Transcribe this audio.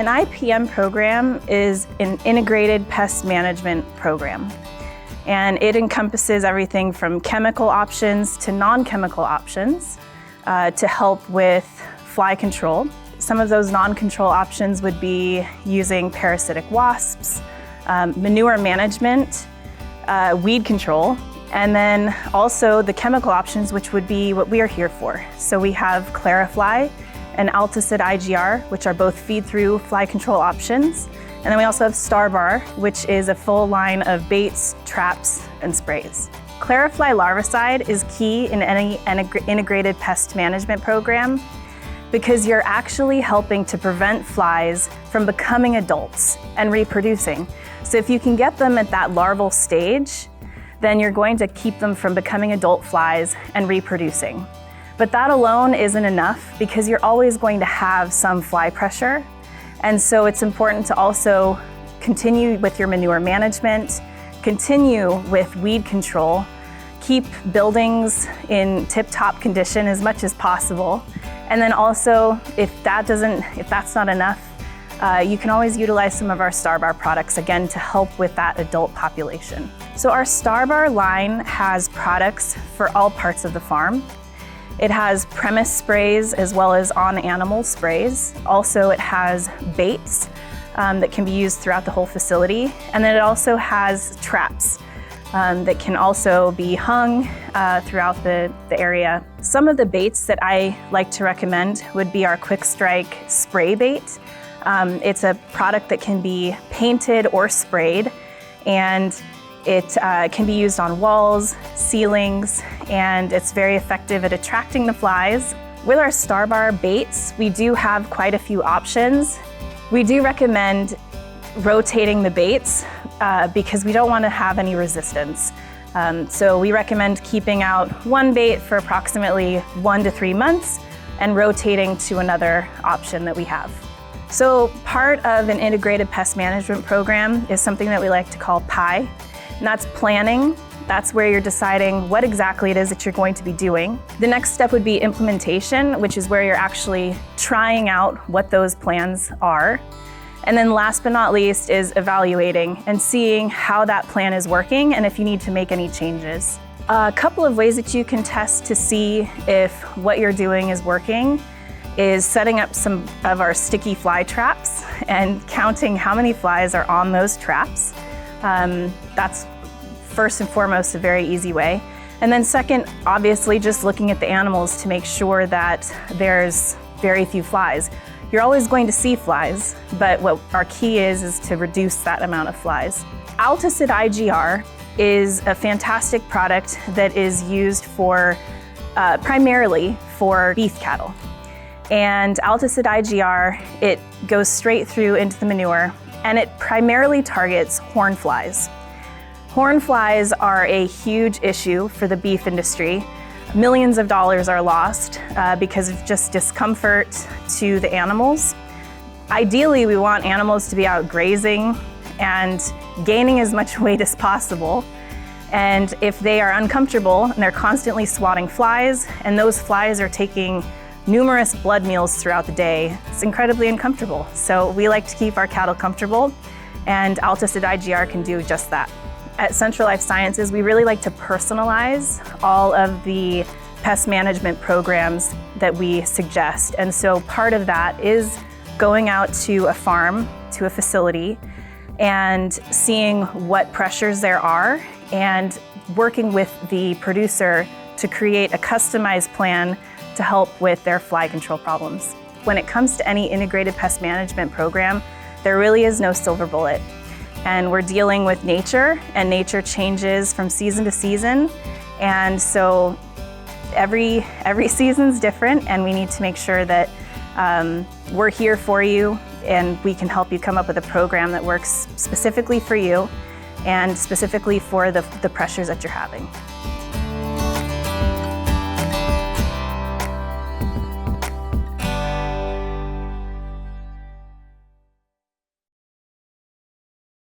An IPM program is an Integrated Pest Management program, and it encompasses everything from chemical options to non-chemical options to help with fly control. Some of those non-control options would be using parasitic wasps, manure management, weed control, and then also the chemical options, which would be what we are here for. So we have Clarifly and Alticid IGR, which are both feed-through fly control options. And then we also have Starbar, which is a full line of baits, traps, and sprays. Clarifly larvicide is key in any integrated pest management program because you're actually helping to prevent flies from becoming adults and reproducing. So if you can get them at that larval stage, then you're going to keep them from becoming adult flies and reproducing. But that alone isn't enough because you're always going to have some fly pressure. And so it's important to also continue with your manure management, continue with weed control, keep buildings in tip-top condition as much as possible. And then also, if that's not enough, you can always utilize some of our Starbar products, again, to help with that adult population. So our Starbar line has products for all parts of the farm. It has premise sprays as well as on-animal sprays. Also, it has baits that can be used throughout the whole facility. And then it also has traps that can also be hung throughout the area. Some of the baits that I like to recommend would be our Quick Strike spray bait. It's a product that can be painted or sprayed, and it can be used on walls, ceilings, and it's very effective at attracting the flies. With our Starbar baits, we do have quite a few options. We do recommend rotating the baits because we don't want to have any resistance. So we recommend keeping out one bait for approximately 1 to 3 months and rotating to another option that we have. So part of an integrated pest management program is something that we like to call PI. And that's planning. That's where you're deciding what exactly it is that you're going to be doing. The next step would be implementation, which is where you're actually trying out what those plans are. And then last but not least is evaluating and seeing how that plan is working and if you need to make any changes. A couple of ways that you can test to see if what you're doing is working is setting up some of our sticky fly traps and counting how many flies are on those traps. That's first and foremost a very easy way. And then second, obviously just looking at the animals to make sure that there's very few flies. You're always going to see flies, but what our key is to reduce that amount of flies. Alticid IGR is a fantastic product that is used for primarily for beef cattle. And Alticid IGR, it goes straight through into the manure, and it primarily targets horn flies. Horn flies are a huge issue for the beef industry. Millions of dollars are lost because of just discomfort to the animals. Ideally, we want animals to be out grazing and gaining as much weight as possible. And if they are uncomfortable and they're constantly swatting flies, and those flies are taking numerous blood meals throughout the day, it's incredibly uncomfortable. So we like to keep our cattle comfortable, and Alticid IGR can do just that. At Central Life Sciences, we really like to personalize all of the pest management programs that we suggest. And so part of that is going out to a farm, to a facility, and seeing what pressures there are and working with the producer to create a customized plan to help with their fly control problems. When it comes to any integrated pest management program, there really is no silver bullet. And we're dealing with nature, and nature changes from season to season. And so every season's different, and we need to make sure that we're here for you and we can help you come up with a program that works specifically for you and specifically for the pressures that you're having.